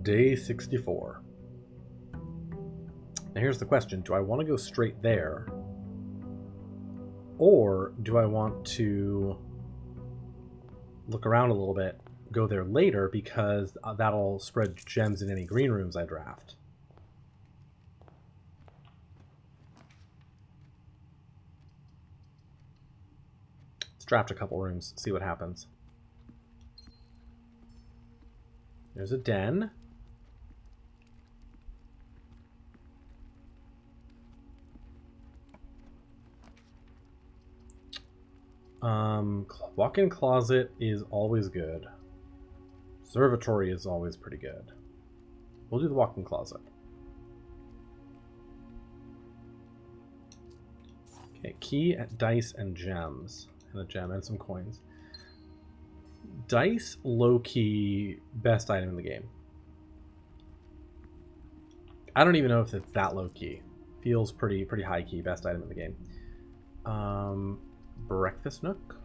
Day 64. Now here's the question. Do I want to go straight there? Or do I want to look around a little bit, go there later, because that'll spread gems in any green rooms I draft? Let's draft a couple rooms, see what happens. There's a den. Walk-in closet is always good. Observatory is always pretty good. We'll do the walk-in closet. Okay, key, dice, and gems. And a gem and some coins. Dice, low-key, best item in the game. I don't even know if it's that low-key. Feels pretty high-key, best item in the game. Breakfast nook.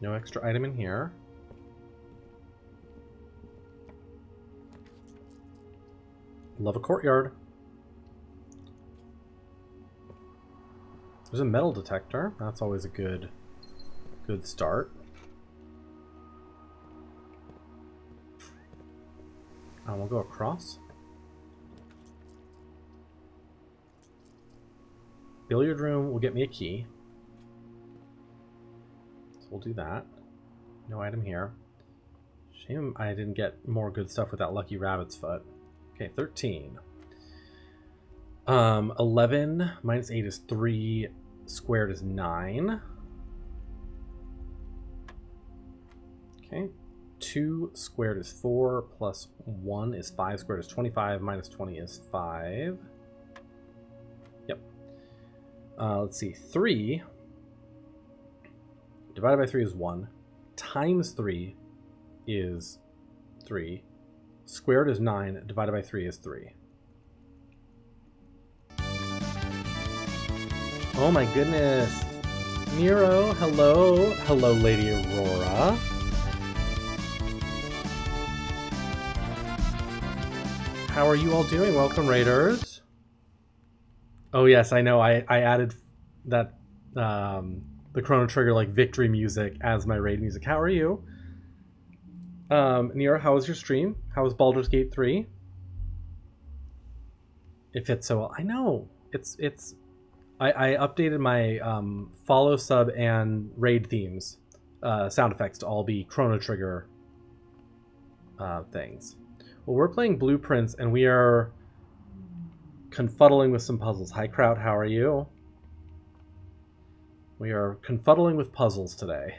No extra item in here. Love a courtyard. There's a metal detector. That's always a good start. We'll go across. Billiard room will get me a key. So we'll do that. No item here. Shame I didn't get more good stuff with that lucky rabbit's foot. Okay, 13. 11 minus 8 is 3. Squared is 9. Okay. 2 squared is 4. Plus 1 is 5. Squared is 25. Minus 20 is 5. Yep. Let's see. 3 divided by 3 is 1. Times 3 is 3. Squared is 9. Divided by 3 is 3. Oh my goodness. Nero, hello. Hello, Lady Aurora. How are you all doing? Welcome, Raiders. Oh yes, I know. I added that the Chrono Trigger like victory music as my raid music. How are you? Nero, how was your stream? How was Baldur's Gate 3? It fits so well. I know. I updated my follow, sub, and raid themes sound effects to all be Chrono Trigger things. Well, we're playing Blueprints, and we are confuddling with some puzzles. Hi, crowd. How are you? We are confuddling with puzzles today.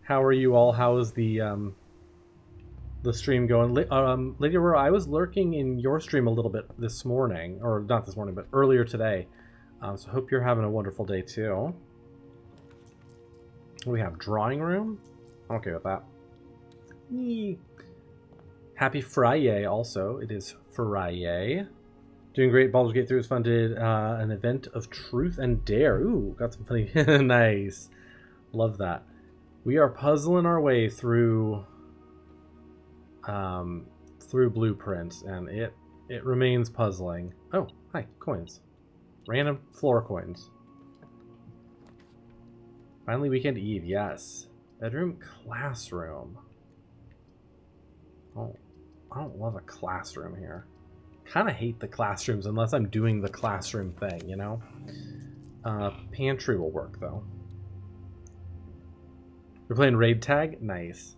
How are you all? How is the stream going? Lady Aurora, I was lurking in your stream a little bit this morning, or not this morning, but earlier today. So I hope you're having a wonderful day too. We have drawing room. I'm okay with that. Yee. Happy Friday also. It is Friday. Doing great. Baldur's Gate 3 was fun. Did an event of truth and dare. Ooh, got some funny. Nice. Love that. We are puzzling our way through Blueprints, and it remains puzzling. Oh, hi, coins. Random floor coins. Finally, Weekend Eve, yes. Bedroom, classroom. Oh, I don't love a classroom here. Kind of hate the classrooms unless I'm doing the classroom thing, you know? Pantry will work, though. We're playing raid tag? Nice.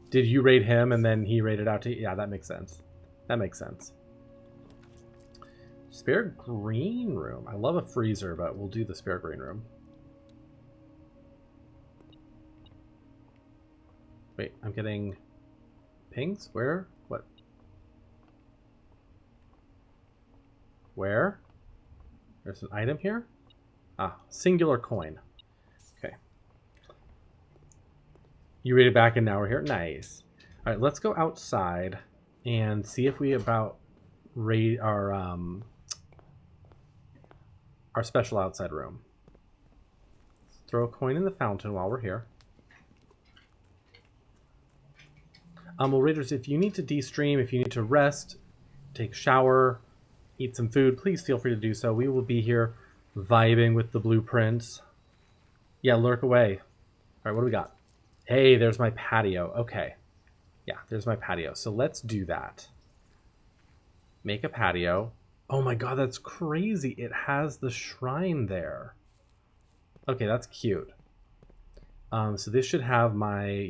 Did you raid him and then he raided out to you? Yeah, that makes sense. That makes sense. Spare green room. I love a freezer, but we'll do the spare green room. Wait, I'm getting pings? Where? What? Where? There's an item here? Ah, singular coin. Okay. You raided back and now we're here? Nice. Alright, let's go outside and see if we about raid our special outside room. Throw a coin in the fountain while we're here. Well, Raiders, if you need to de-stream, if you need to rest, take a shower, eat some food, please feel free to do so. We will be here vibing with the blueprints. Yeah, lurk away. All right, what do we got? Hey, there's my patio. Okay. Yeah, there's my patio. So let's do that. Make a patio. Oh my god, that's crazy. It has the shrine there. Okay, that's cute. So this should have my,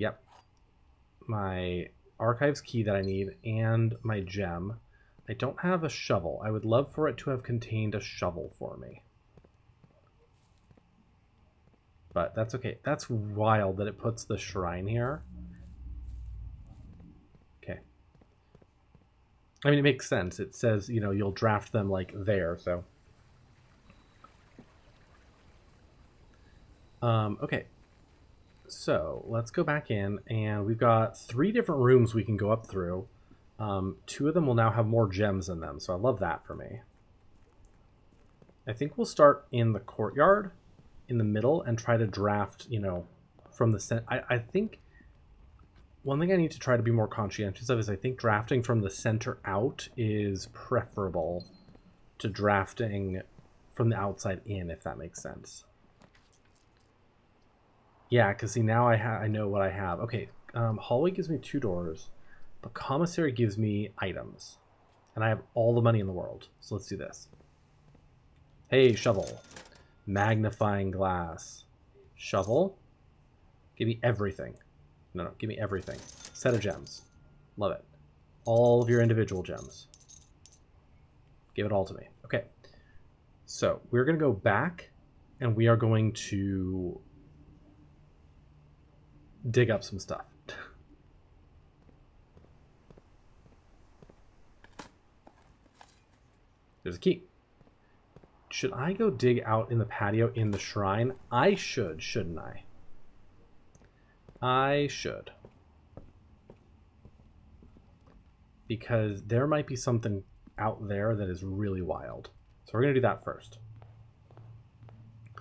my archives key that I need and my gem. I don't have a shovel. I would love for it to have contained a shovel for me. But that's okay. That's wild that it puts the shrine here. Okay. I mean, it makes sense. It says, you know, you'll draft them like there, so. Okay. So let's go back in, and we've got 3 different rooms we can go up through. 2 of them will now have more gems in them, so I love that for me. I think we'll start in the courtyard, in the middle, and try to draft, you know, from the center. I think one thing I need to try to be more conscientious of is I think drafting from the center out is preferable to drafting from the outside in, if that makes sense. Yeah, because see, now I know what I have. Okay, hallway gives me 2 doors, but commissary gives me items. And I have all the money in the world. So let's do this. Hey, shovel. Magnifying glass. Shovel. Give me everything. No, give me everything. Set of gems. Love it. All of your individual gems. Give it all to me. Okay. So we're going to go back, and we are going to dig up some stuff. There's a key. Should I go dig out in the patio in the shrine? I should, shouldn't I? I should. Because there might be something out there that is really wild. So we're going to do that first.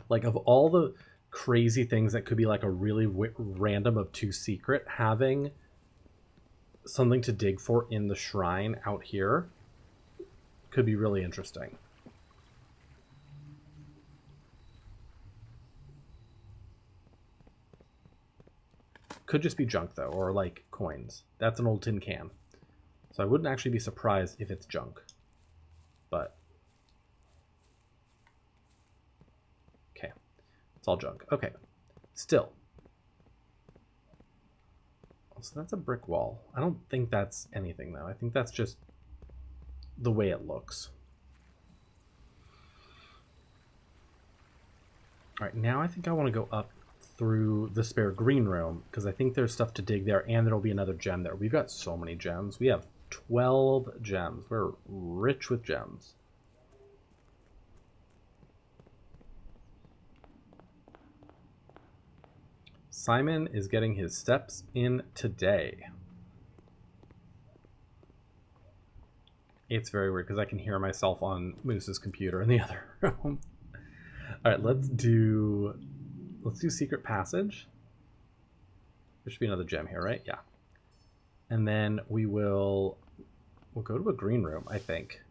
Like, of all the crazy things that could be like a really random obtuse secret, having something to dig for in the shrine out here could be really interesting. Could just be junk though, or like coins. That's an old tin can. So I wouldn't actually be surprised if it's junk. But okay. It's all junk. Okay. Still. So that's a brick wall. I don't think that's anything though. I think that's just the way it looks. All right, now I think I want to go up through the spare green room because I think there's stuff to dig there, and there'll be another gem there. We've got so many gems. We have 12 gems. We're rich with gems. Simon is getting his steps in today. It's very weird because I can hear myself on Moose's computer in the other room. All right, let's do secret passage. There should be another gem here, right? Yeah. And then we'll go to a green room, I think.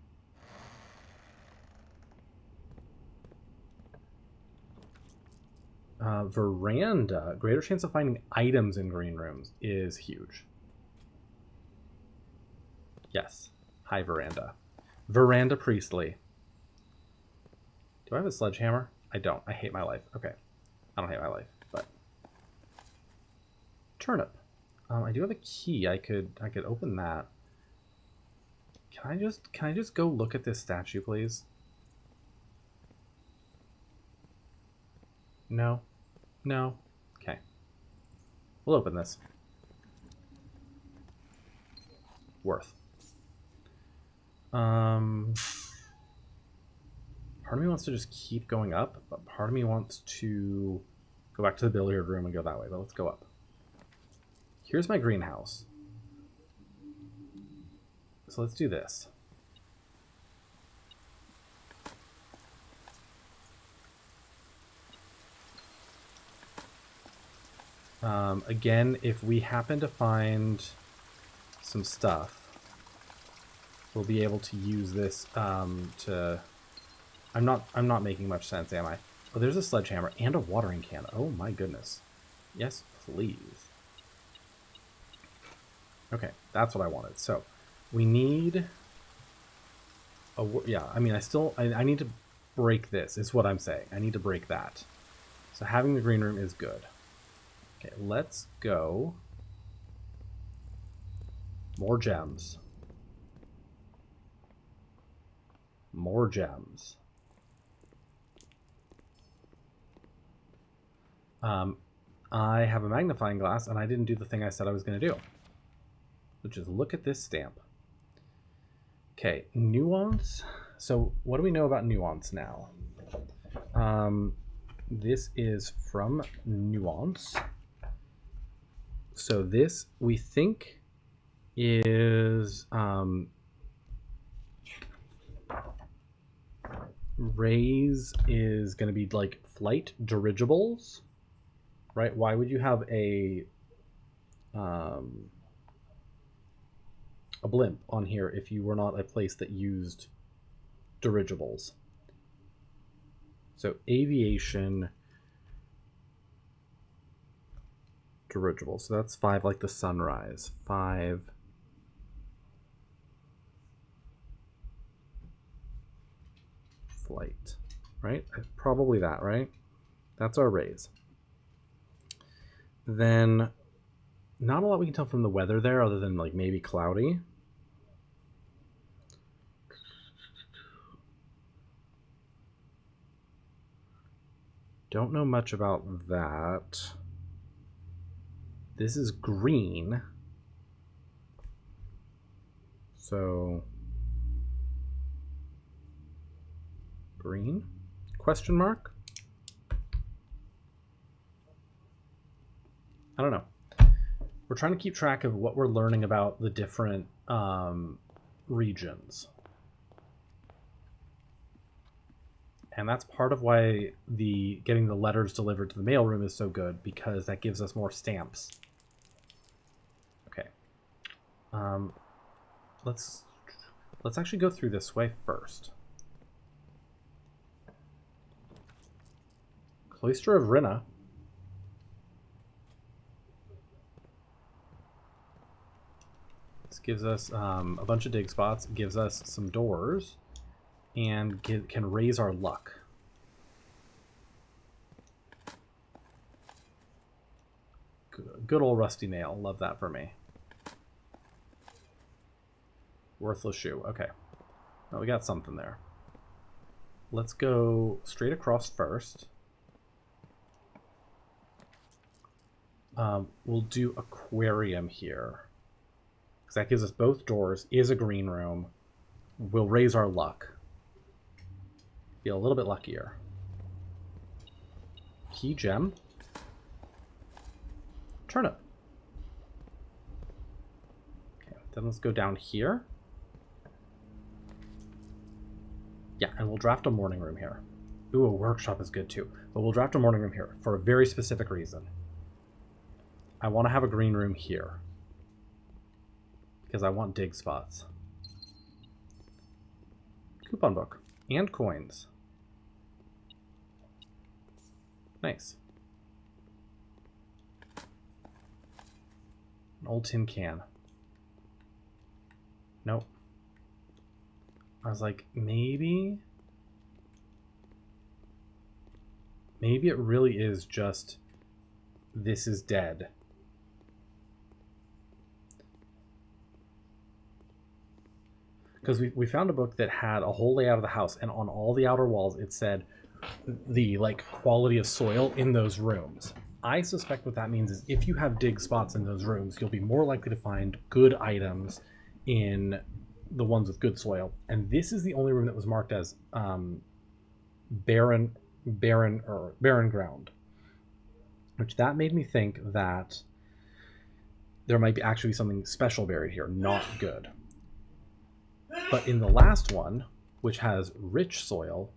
Veranda. Greater chance of finding items in green rooms is huge. Yes. Hi, Veranda. Veranda Priestley. Do I have a sledgehammer? I don't. I hate my life. Okay. I don't hate my life, but turnip. I do have a key. I could open that. Can I just go look at this statue, please? No. No. Okay. We'll open this. Worth. Part of me wants to just keep going up, but part of me wants to go back to the billiard room and go that way, but let's go up. Here's my greenhouse. So let's do this. Again, if we happen to find some stuff, we'll be able to use this to... I'm not making much sense, am I? Oh, there's a sledgehammer and a watering can. Oh my goodness. Yes, please. Okay, that's what I wanted. So we need a... Yeah, I mean, I need to break this, is what I'm saying. I need to break that. So having the green room is good. Okay, let's go. More gems. More gems. I have a magnifying glass, and I didn't do the thing I said I was going to do, which is look at this stamp. Okay, nuance. So what do we know about nuance now? This is from Nuance. So this, we think, is raise is going to be like flight dirigibles, right? Why would you have a blimp on here if you were not a place that used dirigibles? So aviation dirigible. So that's 5, like the Sunrise. 5 flight, right? Probably that, right? That's our raise. Then not a lot we can tell from the weather there other than like maybe cloudy. Don't know much about that. This is green. So green? Question mark? I don't know. We're trying to keep track of what we're learning about the different regions. And that's part of why getting the letters delivered to the mailroom is so good, because that gives us more stamps. Okay. Let's actually go through this way first. Cloister of Rinna. This gives us a bunch of dig spots, gives us some doors, and can raise our luck. Good old rusty nail. Love that for me. Worthless shoe. Okay. Well, we got something there. Let's go straight across first. We'll do aquarium here, because that gives us both doors, is a green room. We'll raise our luck. Feel a little bit luckier. Key gem. Turnip. Okay, then let's go down here. Yeah, and we'll draft a morning room here. Ooh, a workshop is good too. But we'll draft a morning room here for a very specific reason. I want to have a green room here, because I want dig spots. Coupon book. And coins. Nice. An old tin can. Nope. I was like, maybe it really is just this is dead. Because we found a book that had a whole layout of the house, and on all the outer walls it said the like quality of soil in those rooms. I suspect what that means is if you have dig spots in those rooms, you'll be more likely to find good items in the ones with good soil. And this is the only room that was marked as barren ground, which that made me think that there might be actually something special buried here, not good. But in the last one, which has rich soil,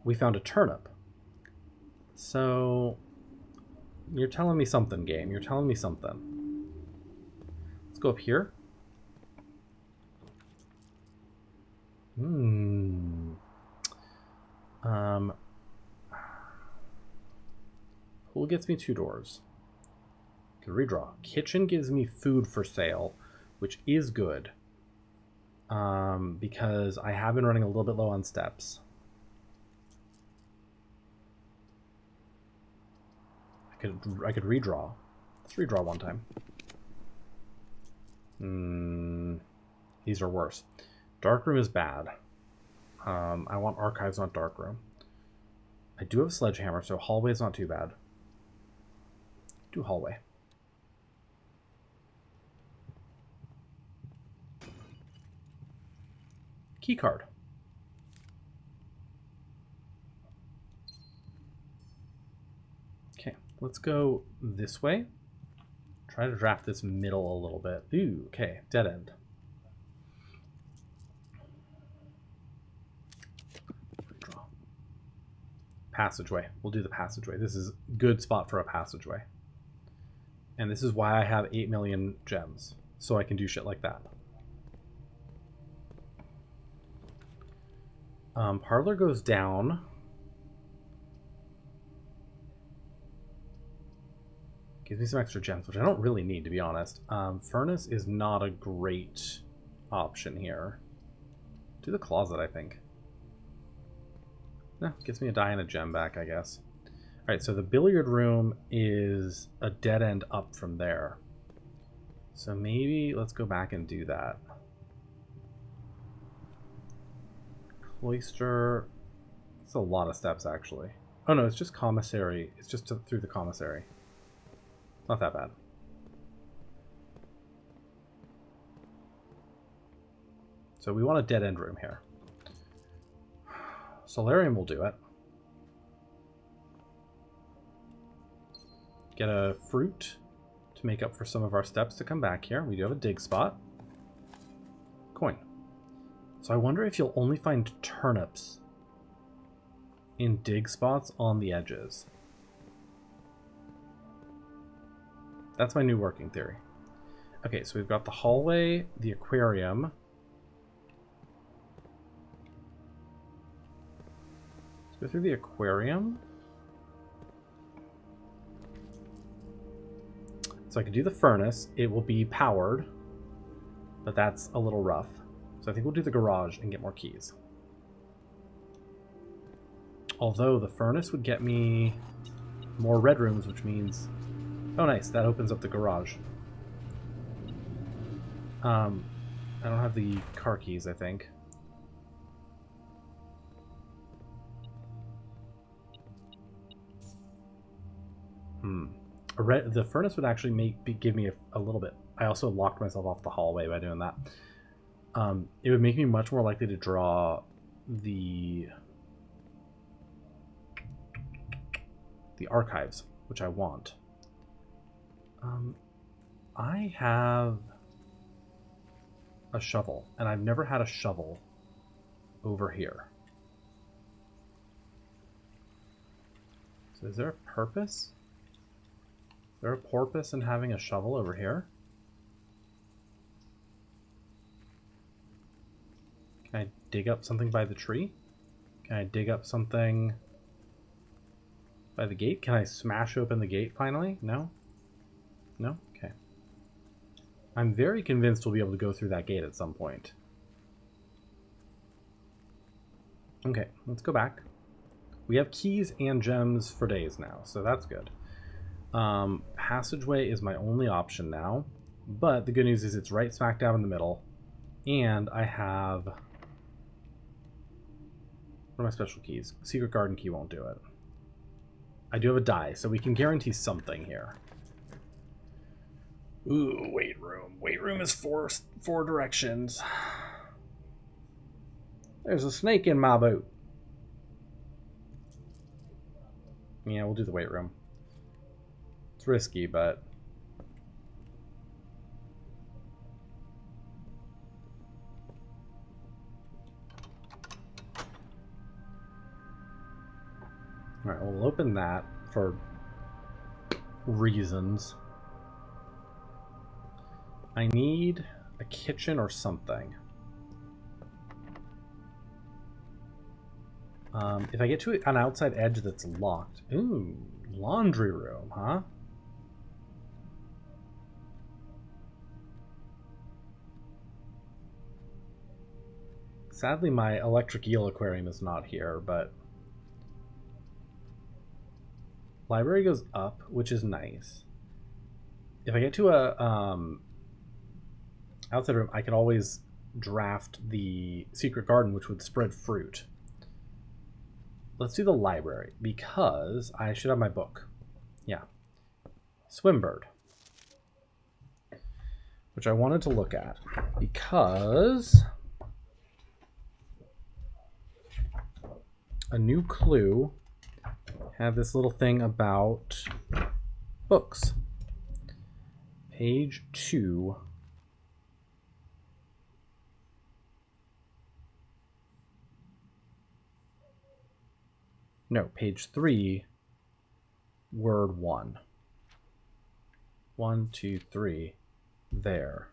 we found a turnip. So you're telling me something, game. You're telling me something. Let's go up here. Pool gets me 2 doors. Can redraw. Kitchen gives me food for sale, which is good. Because I have been running a little bit low on steps. I could redraw. Let's redraw one time. These are worse. Darkroom is bad. I want archives, not darkroom. I do have a sledgehammer, so hallway is not too bad. Do hallway. Key card. Okay, let's go this way. Try to draft this middle a little bit. Ooh, okay, dead end. Draw. Passageway. We'll do the passageway. This is a good spot for a passageway. And this is why I have 8 million gems, so I can do shit like that. Parlor goes down. Gives me some extra gems, which I don't really need, to be honest. Furnace is not a great option here. Do the closet, I think. No, gets me a die and a gem back, I guess. Alright, so the billiard room is a dead end up from there. So maybe let's go back and do that. Cloister. It's a lot of steps, actually. Oh no, it's just commissary. It's just through the commissary. Not that bad. So we want a dead end room here. Solarium will do it. Get a fruit to make up for some of our steps to come back here. We do have a dig spot. Coin. So I wonder if you'll only find turnips in dig spots on the edges. That's my new working theory. Okay, so we've got the hallway, the aquarium. Let's go through the aquarium. So I could do the furnace. It will be powered, but that's a little rough. So I think we'll do the garage and get more keys. Although the furnace would get me more red rooms, which means... Oh, nice. That opens up the garage. I don't have the car keys, I think. The furnace would actually give me a little bit. I also locked myself off the hallway by doing that. It would make me much more likely to draw the archives, which I want. I have a shovel, and I've never had a shovel over here. So is there a purpose? Is there a porpoise in having a shovel over here? Can I dig up something by the tree? Can I dig up something by the gate? Can I smash open the gate finally? No? No? Okay. I'm very convinced we'll be able to go through that gate at some point. Okay, let's go back. We have keys and gems for days now, so that's good. Passageway is my only option now, but the good news is it's right smack dab in the middle, and I have... What are my special keys? Secret garden key won't do it. I do have a die, so we can guarantee something here. Ooh, weight room. Weight room is four directions. There's a snake in my boot. Yeah, we'll do the weight room. It's risky, but... Alright, we'll open that for reasons. I need a kitchen or something. If I get to an outside edge that's locked... Ooh, laundry room, huh? Sadly, my electric eel aquarium is not here, but... Library goes up, which is nice. If I get to a outside room, I can always draft the secret garden, which would spread fruit. Let's do the library, because I should have my book. Yeah. Swimbird. Which I wanted to look at, because... a new clue had this little thing about books. Page 2. No, page 3, word 1. 1, 2, 3. There.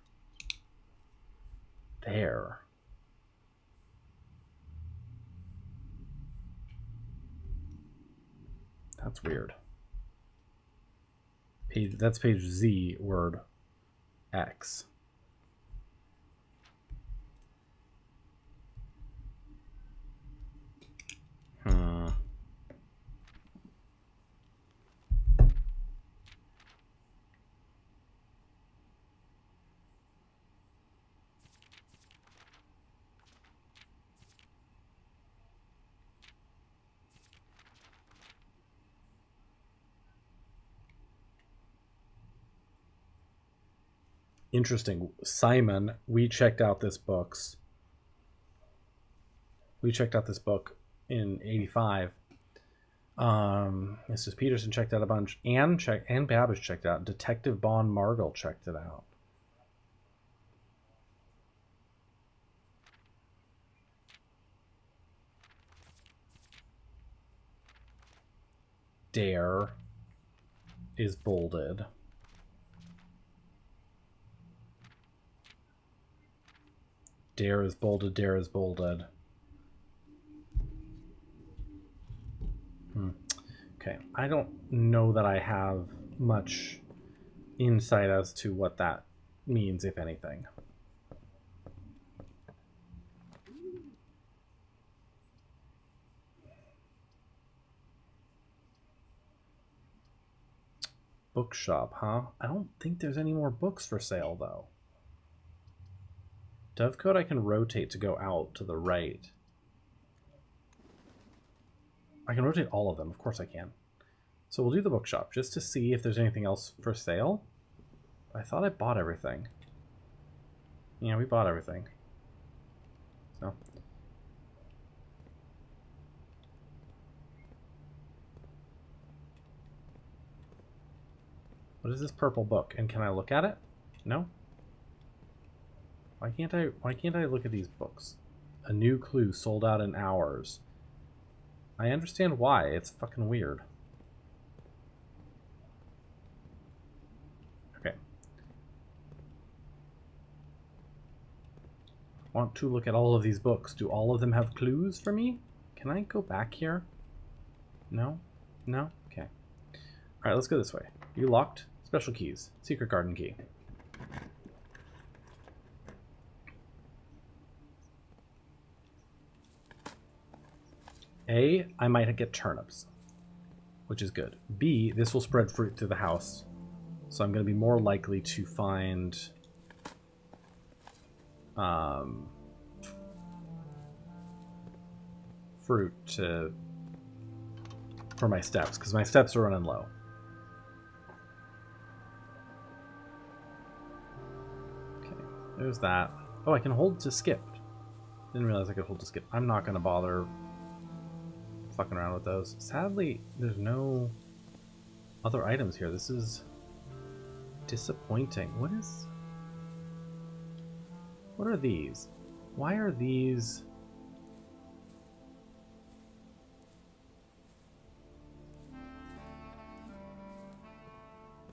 There. That's weird. That's page Z, word X. Interesting. Simon, we checked out this book. We checked out this book in '85. Mrs. Peterson checked out a bunch. Anne Babbage checked out. Detective Bon Margle checked it out. Dare is bolded. Dare is bolded. Dare is bolded. Okay, I don't know that I have much insight as to what that means, if anything. Bookshop, huh? I don't think there's any more books for sale, though. Dovecote I can rotate to go out to the right. I can rotate all of them. Of course I can. So we'll do the bookshop just to see if there's anything else for sale. I thought I bought everything. Yeah, we bought everything. So. What is this purple book? And can I look at it? No? Why can't I look at these books? A new clue sold out in hours. I understand why. It's fucking weird. Okay. Want to look at all of these books. Do all of them have clues for me? Can I go back here? No? No? Okay. Alright, let's go this way. You locked? Special keys. Secret garden key. A, I might get turnips, which is good. B, this will spread fruit through the house, so I'm going to be more likely to find fruit for my steps, because my steps are running low. Okay, there's that. Oh, I can hold to skip. Didn't realize I could hold to skip. I'm not going to bother fucking around with those. Sadly, there's no other items here. This is disappointing. What are these? Why are these?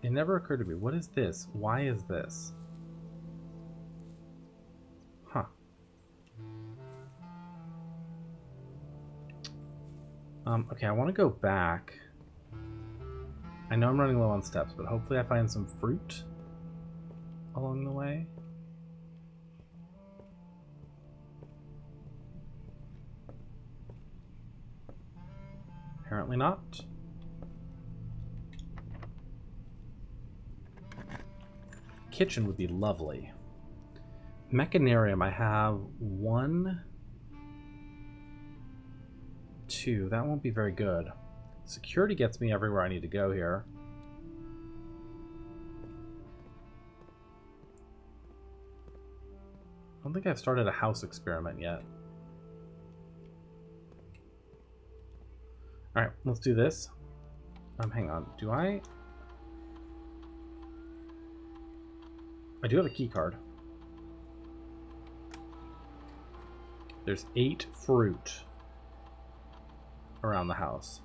It never occurred to me. What is this? Why is this? Huh. Okay, I want to go back. I know I'm running low on steps, but hopefully I find some fruit along the way. Apparently not. Kitchen would be lovely. Mechanarium, I have 1, 2. That won't be very good. Security gets me everywhere I need to go here. I don't think I've started a house experiment yet. Alright, let's do this. Hang on. Do I do have a key card. There's 8 fruit around the house.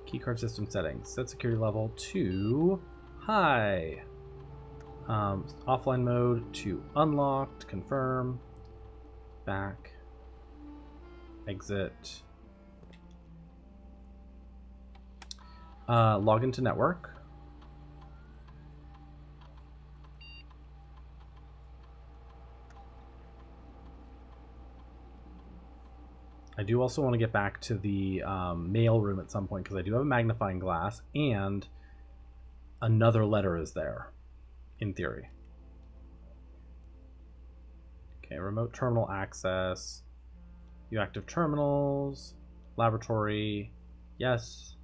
Keycard system settings. Set security level to high. Offline mode to unlocked. Confirm. Back. Exit. Log into network. I do also want to get back to the mail room at some point because I do have a magnifying glass and another letter is there, in theory. Okay, remote terminal access. View active terminals. Laboratory. Yes.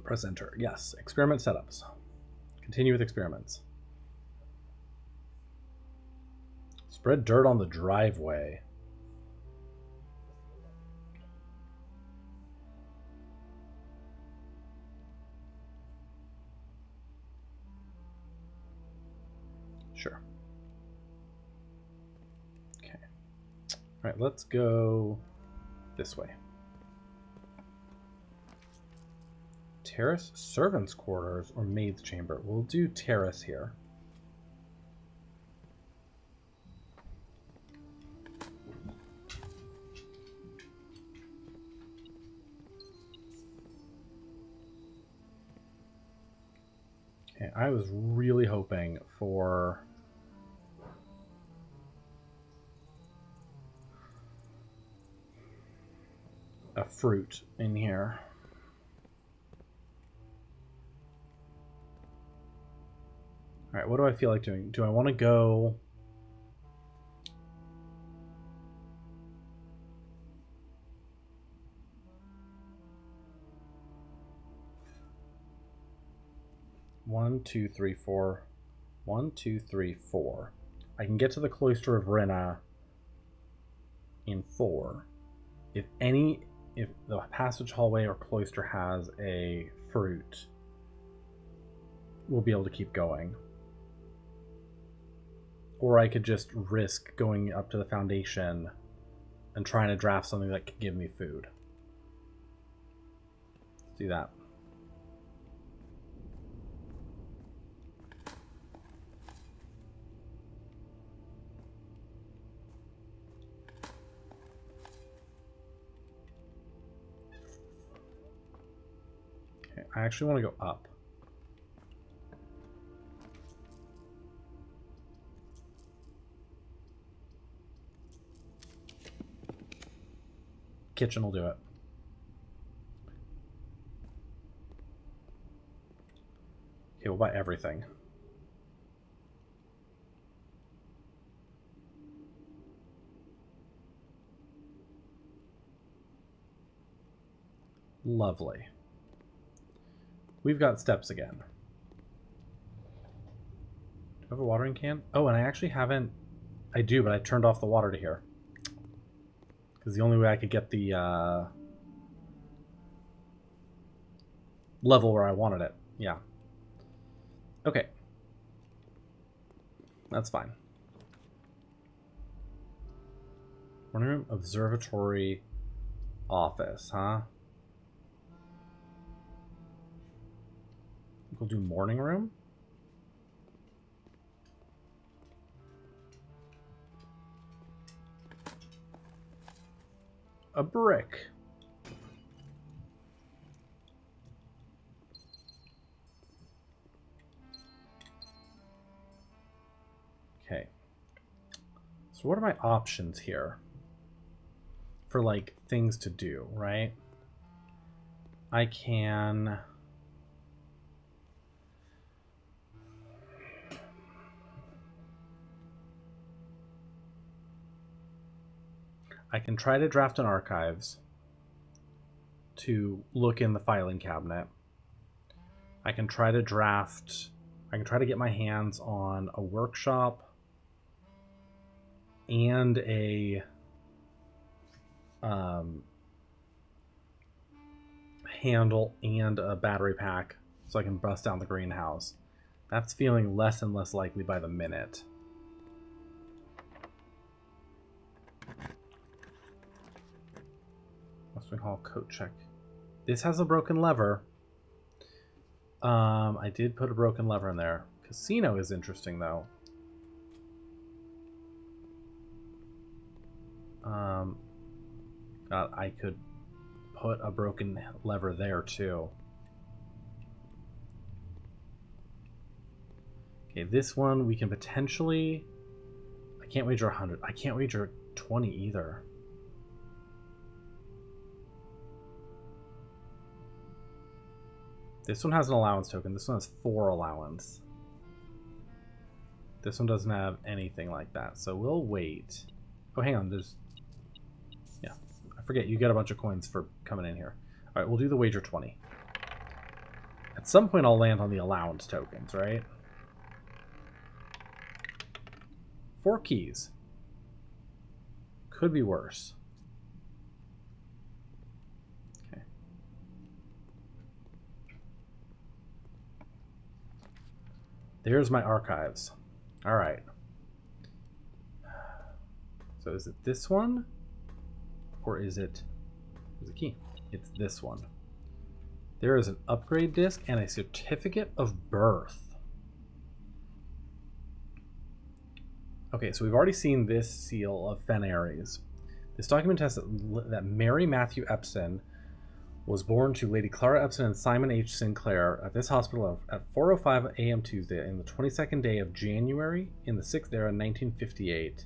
Press enter. Yes. Experiment setups. Continue with experiments. Spread dirt on the driveway. Sure. Okay. All right, let's go this way. Terrace, servants' quarters, or maid's chamber. We'll do terrace here. Okay, I was really hoping for a fruit in here. All right, what do I feel like doing? Do I want to go... One, two, three, four. 1, 2, 3, 4. I can get to the Cloister of Rena in 4. If the passage, hallway, or cloister has a fruit, we'll be able to keep going. Or I could just risk going up to the foundation and trying to draft something that could give me food. Let's do that. Okay, I actually want to go up. Kitchen will do it. Okay, we'll buy everything. Lovely. We've got steps again. Do I have a watering can? Oh, and I actually haven't... I do, but I turned off the water to here. Because the only way I could get the level where I wanted it. Yeah. Okay. That's fine. Morning room, observatory, office, huh? We'll do morning room. A brick. Okay. So what are my options here for like things to do, right? I can try to draft an archives to look in the filing cabinet. I can try to get my hands on a workshop and a handle and a battery pack so I can bust down the greenhouse. That's feeling less and less likely by the minute. Westwing Hall coat check. This has a broken lever. I did put a broken lever in there. Casino is interesting though. God, I could put a broken lever there too. Okay, this one we can potentially... I can't wager 100. I can't wager 20 either. This one has an allowance token. This one has 4 allowance. This one doesn't have anything like that, so we'll wait. Oh, hang on. There's... Yeah, I forget. You get a bunch of coins for coming in here. All right, we'll do the wager 20. At some point, I'll land on the allowance tokens, right? 4 keys. Could be worse. Okay. There's my archives. All right. So is it this one? Or is it... There's a key. It's this one. There is an upgrade disc and a certificate of birth. Okay, so we've already seen this seal of Fen Ares. This document tests that Mary Matthew Epson was born to Lady Clara Epson and Simon H. Sinclair at this hospital at 4:05 a.m. Tuesday in the 22nd day of January in the 6th era 1958.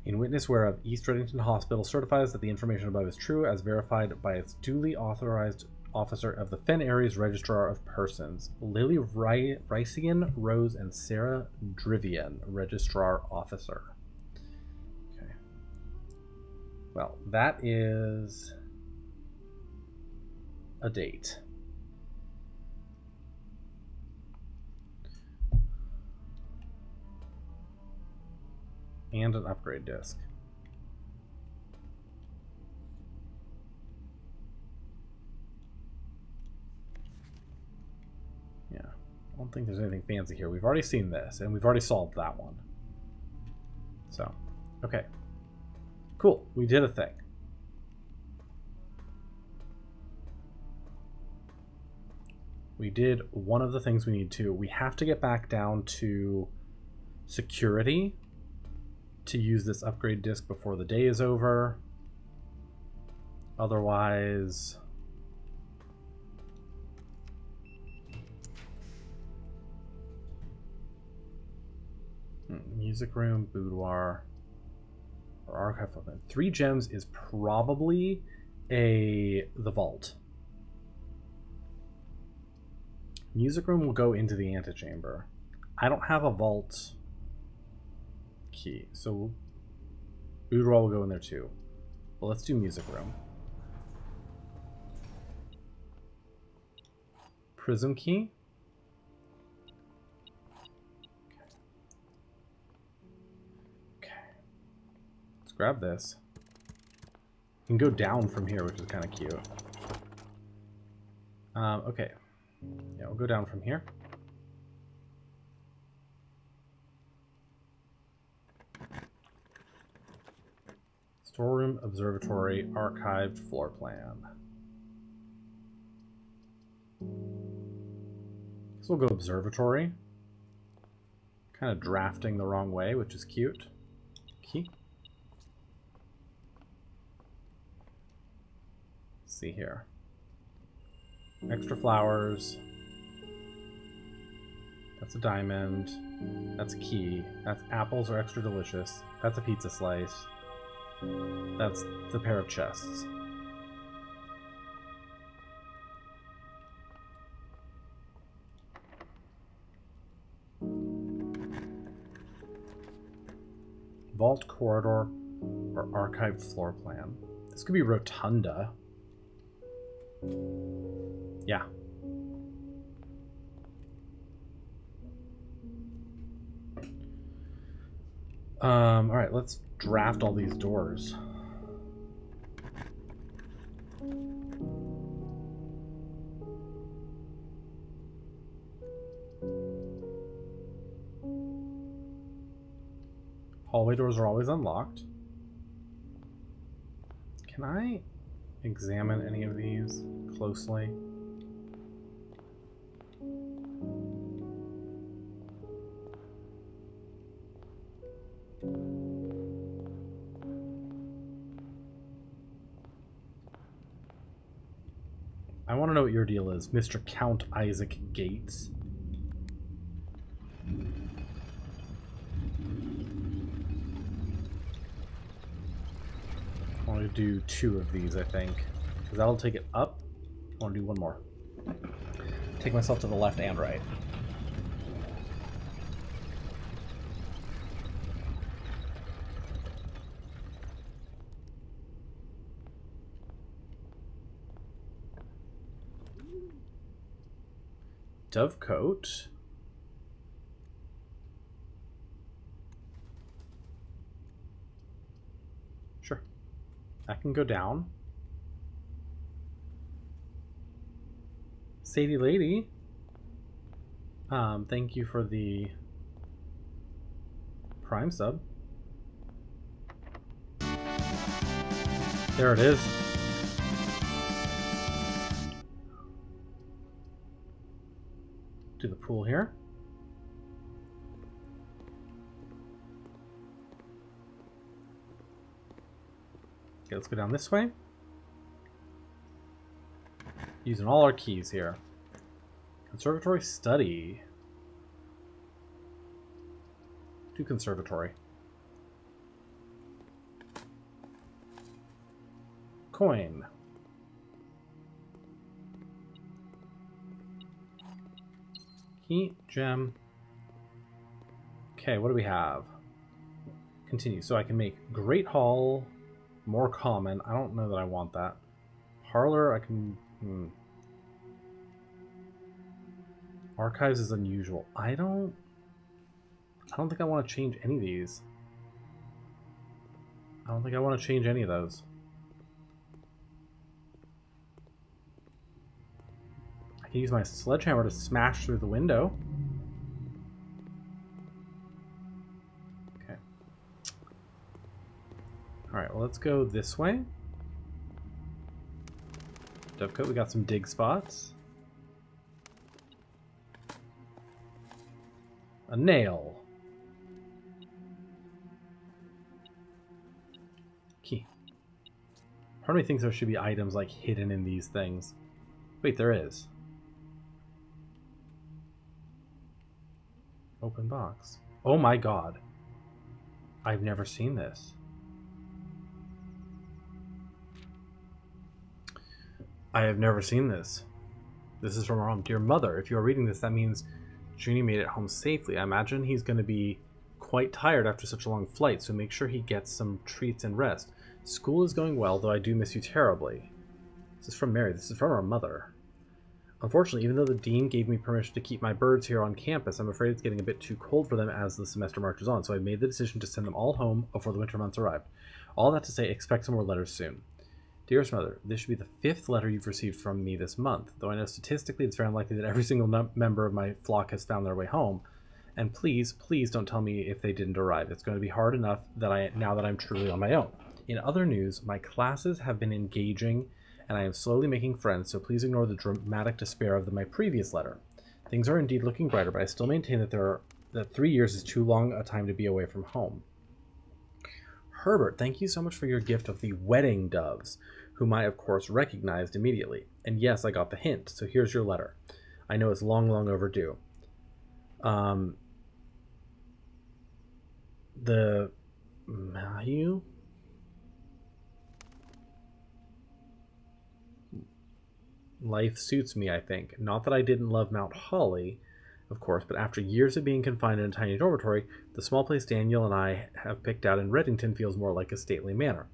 In witness whereof East Reddington Hospital certifies that the information above is true as verified by its duly authorized officer of the Fen Ares Registrar of Persons, Lily Ricean Rose and Sarah Drivian, Registrar Officer. Okay. Well, that is a date. And an upgrade disc. Yeah, I don't think there's anything fancy here. We've already seen this, and we've already solved that one. So, okay. Cool, we did a thing. We did one of the things we need to. We have to get back down to security to use this upgrade disc before the day is over. Otherwise... Music room, boudoir, or archive. 3 gems is probably the vault. Music room will go into the antechamber. I don't have a vault key, so boudoir will go in there too. Well, let's do music room. Prism key. Okay. Let's grab this. You can go down from here, which is kind of cute. Okay. Yeah, we'll go down from here. Storeroom, observatory, archived floor plan. So we'll go observatory. Kind of drafting the wrong way, which is cute. Key. Let's see here. Extra flowers. That's a diamond. That's a key. That's apples are extra delicious. That's a pizza slice. That's the pair of chests. Vault corridor or archived floor plan. This could be rotunda. Yeah. Alright, let's draft all these doors. Hallway doors are always unlocked. Can I examine any of these closely? I want to know what your deal is, Mr. Count Isaac Gates. I want to do 2 of these, I think, because that'll take it up. I want to do 1 more. Take myself to the left and right. Dovecote. Sure. That can go down. Sadie Lady. Thank you for the Prime sub. There it is. Do the pool here. Okay, let's go down this way. Using all our keys here. Conservatory study. Do conservatory. Coin. Key, gem. Okay, what do we have? Continue. So I can make Great Hall more common. I don't know that I want that. Parlor, I can... Archives is unusual. I don't think I want to change any of these. I don't think I want to change any of those. I can use my sledgehammer to smash through the window. Okay. Alright, well, let's go this way. Dovecote, we got some dig spots. A nail. Key. Part of me thinks there should be items like hidden in these things. Wait, there is. Open box. Oh my god. I've never seen this. I have never seen this. This is from our home. Dear Mother, if you are reading this, that means Junie made it home safely. I imagine he's going to be quite tired after such a long flight, so make sure he gets some treats and rest. School is going well, though I do miss you terribly. This is from Mary. This is from our mother. Unfortunately, even though the dean gave me permission to keep my birds here on campus, I'm afraid it's getting a bit too cold for them as the semester marches on, so I made the decision to send them all home before the winter months arrive. All that to say, expect some more letters soon. Dearest Mother, this should be the 5th letter you've received from me this month, though I know statistically it's very unlikely that every single member of my flock has found their way home. And please, please don't tell me if they didn't arrive. It's going to be hard enough now that I'm truly on my own. In other news, my classes have been engaging, and I am slowly making friends, so please ignore the dramatic despair of my previous letter. Things are indeed looking brighter, but I still maintain that 3 years is too long a time to be away from home. Herbert, thank you so much for your gift of the wedding doves, whom I, of course, recognized immediately. And yes, I got the hint, so here's your letter. I know it's long, long overdue. The Mayu? Life suits me, I think. Not that I didn't love Mount Holly, of course, but after years of being confined in a tiny dormitory, the small place Daniel and I have picked out in Reddington feels more like a stately manor.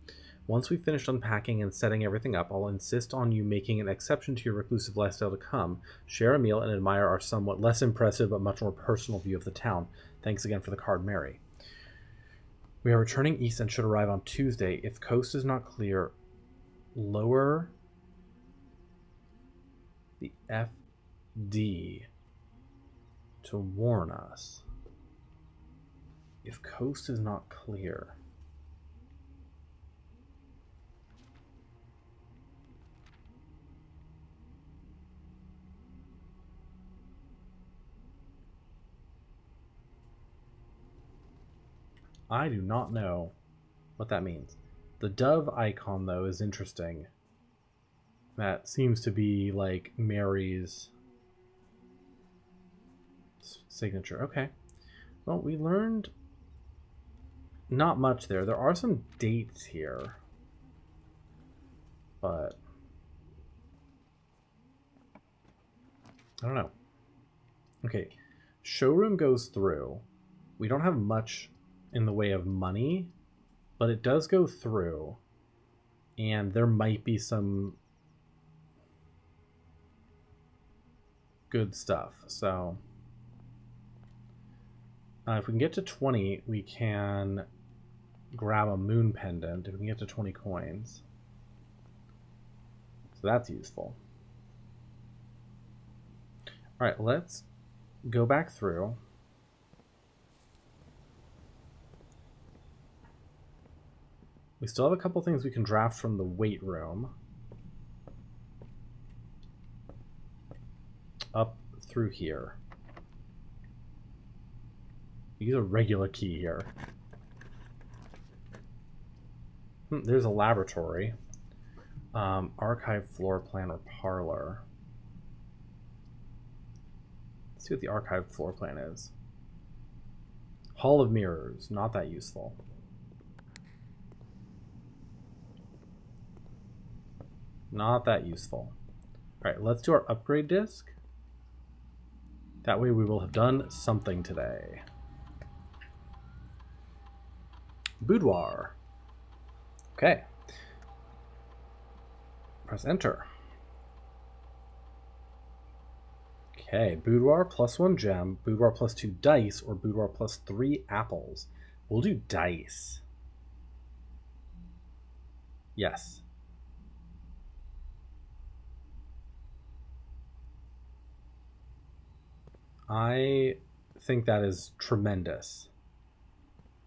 Once we've finished unpacking and setting everything up, I'll insist on you making an exception to your reclusive lifestyle to come, share a meal, and admire our somewhat less impressive but much more personal view of the town. Thanks again for the card, Mary. We are returning east and should arrive on Tuesday. If coast is not clear, lower the FD to warn us. If coast is not clear. I do not know what that means. The dove icon, though, is interesting. That seems to be like Mary's signature. Okay. Well, we learned not much there. There are some dates here. But I don't know. Okay. Showroom goes through. We don't have much in the way of money, but it does go through. And there might be some good stuff. So if we can get to 20, we can grab a moon pendant. If we can get to 20 coins. So that's useful. All right, let's go back through. We still have a couple things we can draft from the weight room. Up through here. Use a regular key here. There's a laboratory. Archive floor plan or parlor. Let's see what the archive floor plan is. Hall of Mirrors. Not that useful. Not that useful. Alright, let's do our upgrade disc. That way we will have done something today. Boudoir. Okay. Press enter. Okay, boudoir plus 1 gem, boudoir plus 2 dice, or boudoir plus 3 apples. We'll do dice. Yes. I think that is tremendous.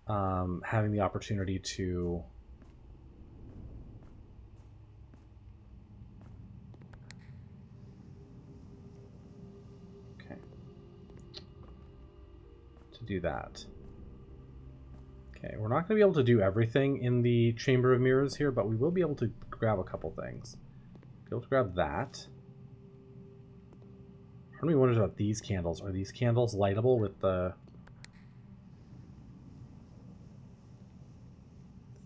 Having the opportunity to do that. Okay, we're not going to be able to do everything in the Chamber of Mirrors here, but we will be able to grab a couple things. Be able to grab that. Part of me wonders about these candles. Are these candles lightable with the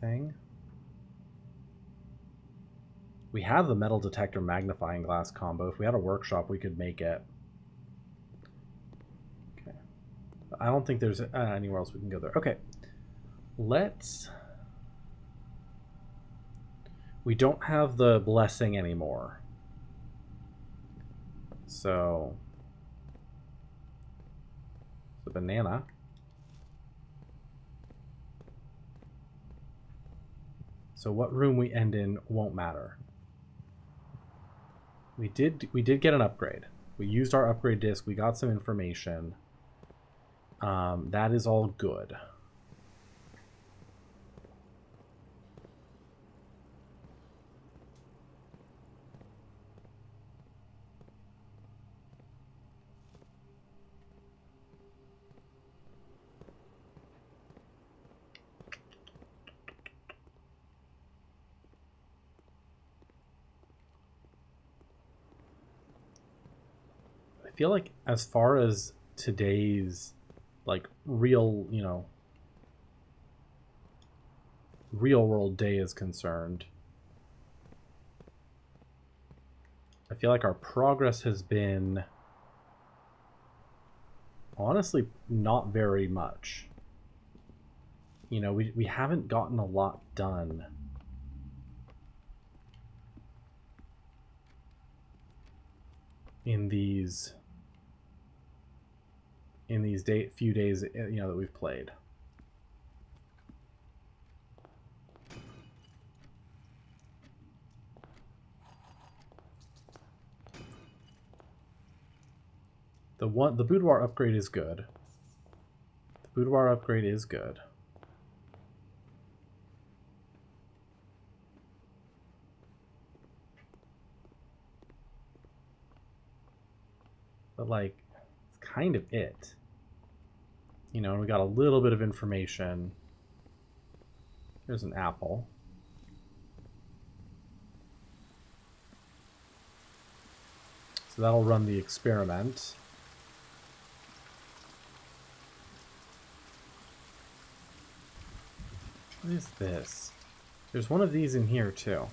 thing? We have the metal detector magnifying glass combo. If we had a workshop, we could make it. Okay. I don't think there's anywhere else we can go there. Okay. Let's... We don't have the blessing anymore. So... the banana. So what room we end in won't matter. We did get an upgrade. We used our upgrade disc. We got some information. That is all good. feel like as far as today's, like, real, you know, real world day is concerned, I feel like our progress has been honestly not very much. You know, we haven't gotten a lot done. In these few days, you know, that we've played. The boudoir upgrade is good. The boudoir upgrade is good. But, like, it's kind of it. You know, and we got a little bit of information. There's an apple. So that'll run the experiment. What is this? There's one of these in here, too.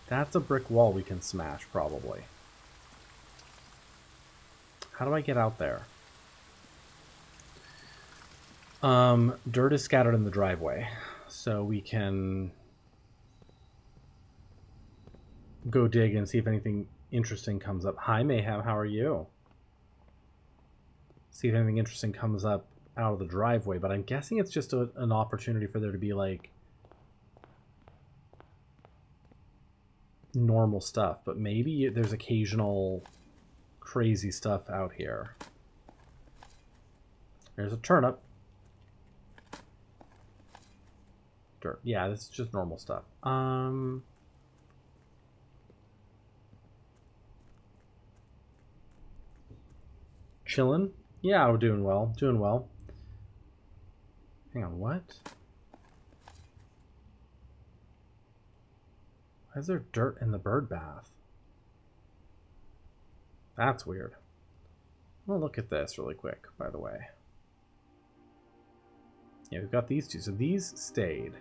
That's a brick wall we can smash, probably. How do I get out there? Dirt is scattered in the driveway, so we can go dig and see if anything interesting comes up. Hi, Mayhem, how are you? See if anything interesting comes up out of the driveway, but I'm guessing it's just an opportunity for there to be, like, normal stuff, but maybe there's occasional crazy stuff out here. There's a turnip. Dirt. Yeah, this is just normal stuff. Chillin'? Yeah, we're doing well. Doing well. Hang on, what? Why is there dirt in the bird bath? That's weird. Well, look at this really quick, by the way. Yeah, we've got these two. So these stayed.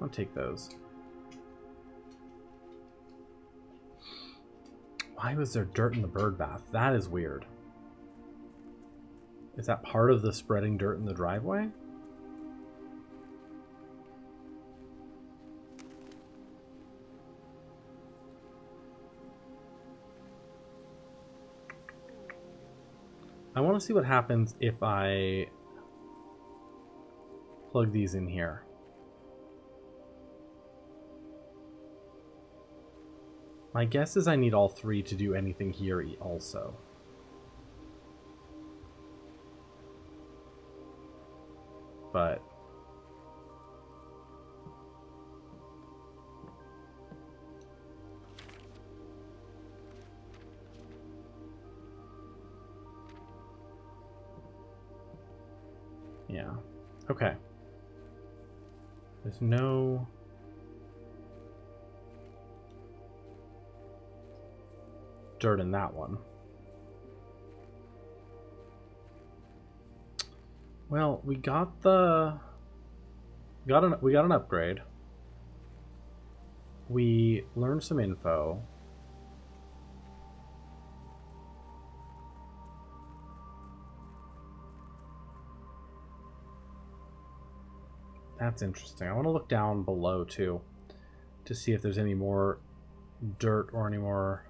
I'll take those. Why was there dirt in the bird bath? That is weird. Is that part of the spreading dirt in the driveway? I want to see what happens if I plug these in here. My guess is I need all three to do anything here also. But yeah. Okay. There's no dirt in that one. Well, we got an upgrade. We learned some info. That's interesting. I want to look down below too to see if there's any more dirt or any more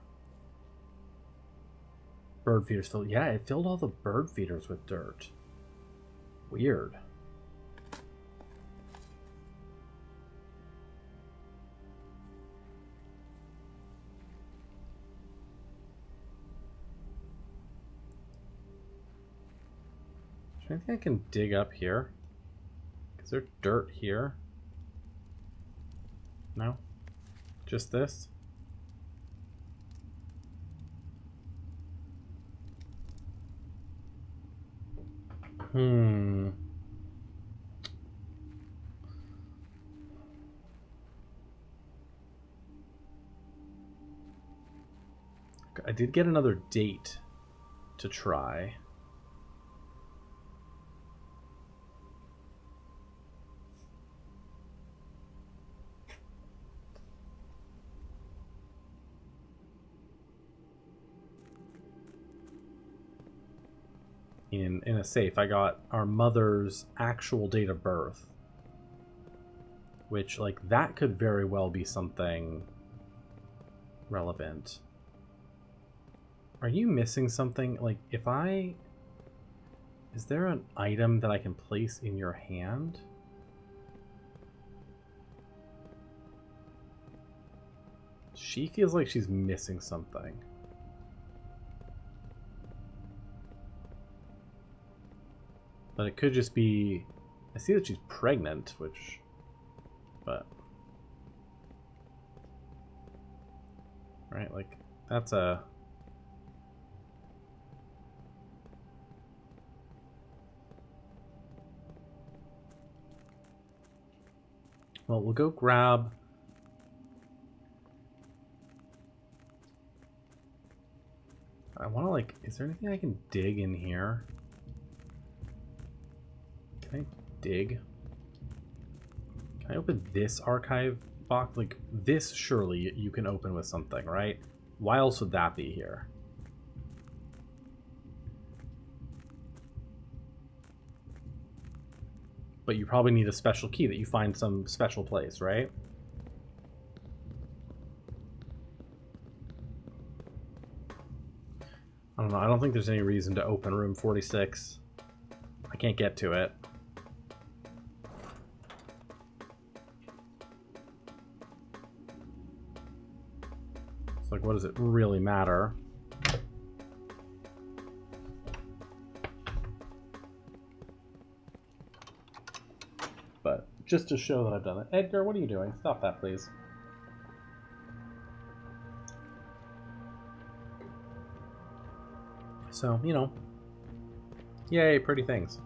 bird feeders filled. Yeah, it filled all the bird feeders with dirt. Weird. Is there anything I can dig up here? Is there dirt here? No? Just this? work. I did get another date to try. In a safe, I got our mother's actual date of birth, which, like, that could very well be something relevant. Are you missing something? Like, if I... Is there an item that I can place in your hand? She feels like she's missing something. But it could just be... I see that she's pregnant, which... But... Right, like, that's a... Well, we'll go grab... I want to, like... Is there anything I can dig in here? Can I dig? Can I open this archive box? Like, this surely you can open with something, right? Why else would that be here? But you probably need a special key that you find some special place, right? I don't know. I don't think there's any reason to open room 46. I can't get to it. It's like, what does it really matter? But just to show that I've done it. Edgar, what are you doing? Stop that, please. So, you know. Yay, pretty things.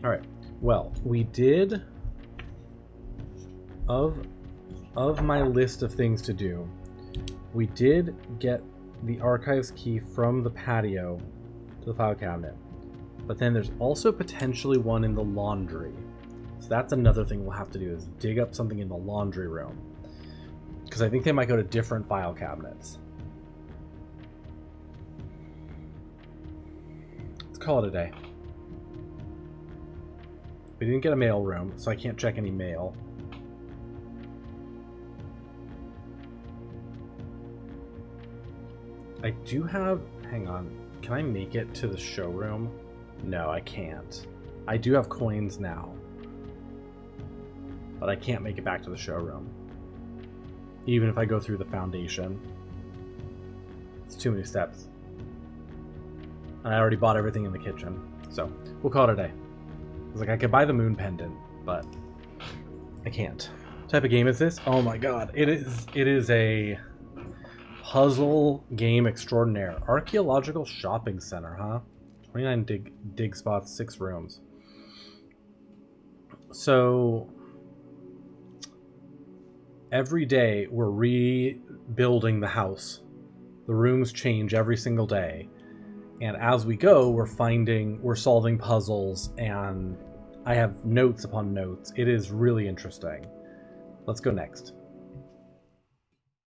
Alright. Well, we did... Of my list of things to do, we did get the archives key from the patio to the file cabinet. But then there's also potentially one in the laundry. So that's another thing we'll have to do, is dig up something in the laundry room. Because I think they might go to different file cabinets. Let's call it a day. We didn't get a mail room, so I can't check any mail. I do have... Hang on. Can I make it to the showroom? No, I can't. I do have coins now. But I can't make it back to the showroom. Even if I go through the foundation. It's too many steps. And I already bought everything in the kitchen. So, we'll call it a day. I was like, I could buy the moon pendant, but I can't. What type of game is this? Oh my god. It is a puzzle game extraordinaire. Archaeological shopping center, huh? 29 dig spots, 6 rooms. So every day we're rebuilding the house. The rooms change every single day. And as we go, we're solving puzzles, and I have notes upon notes. It is really interesting. Let's go next.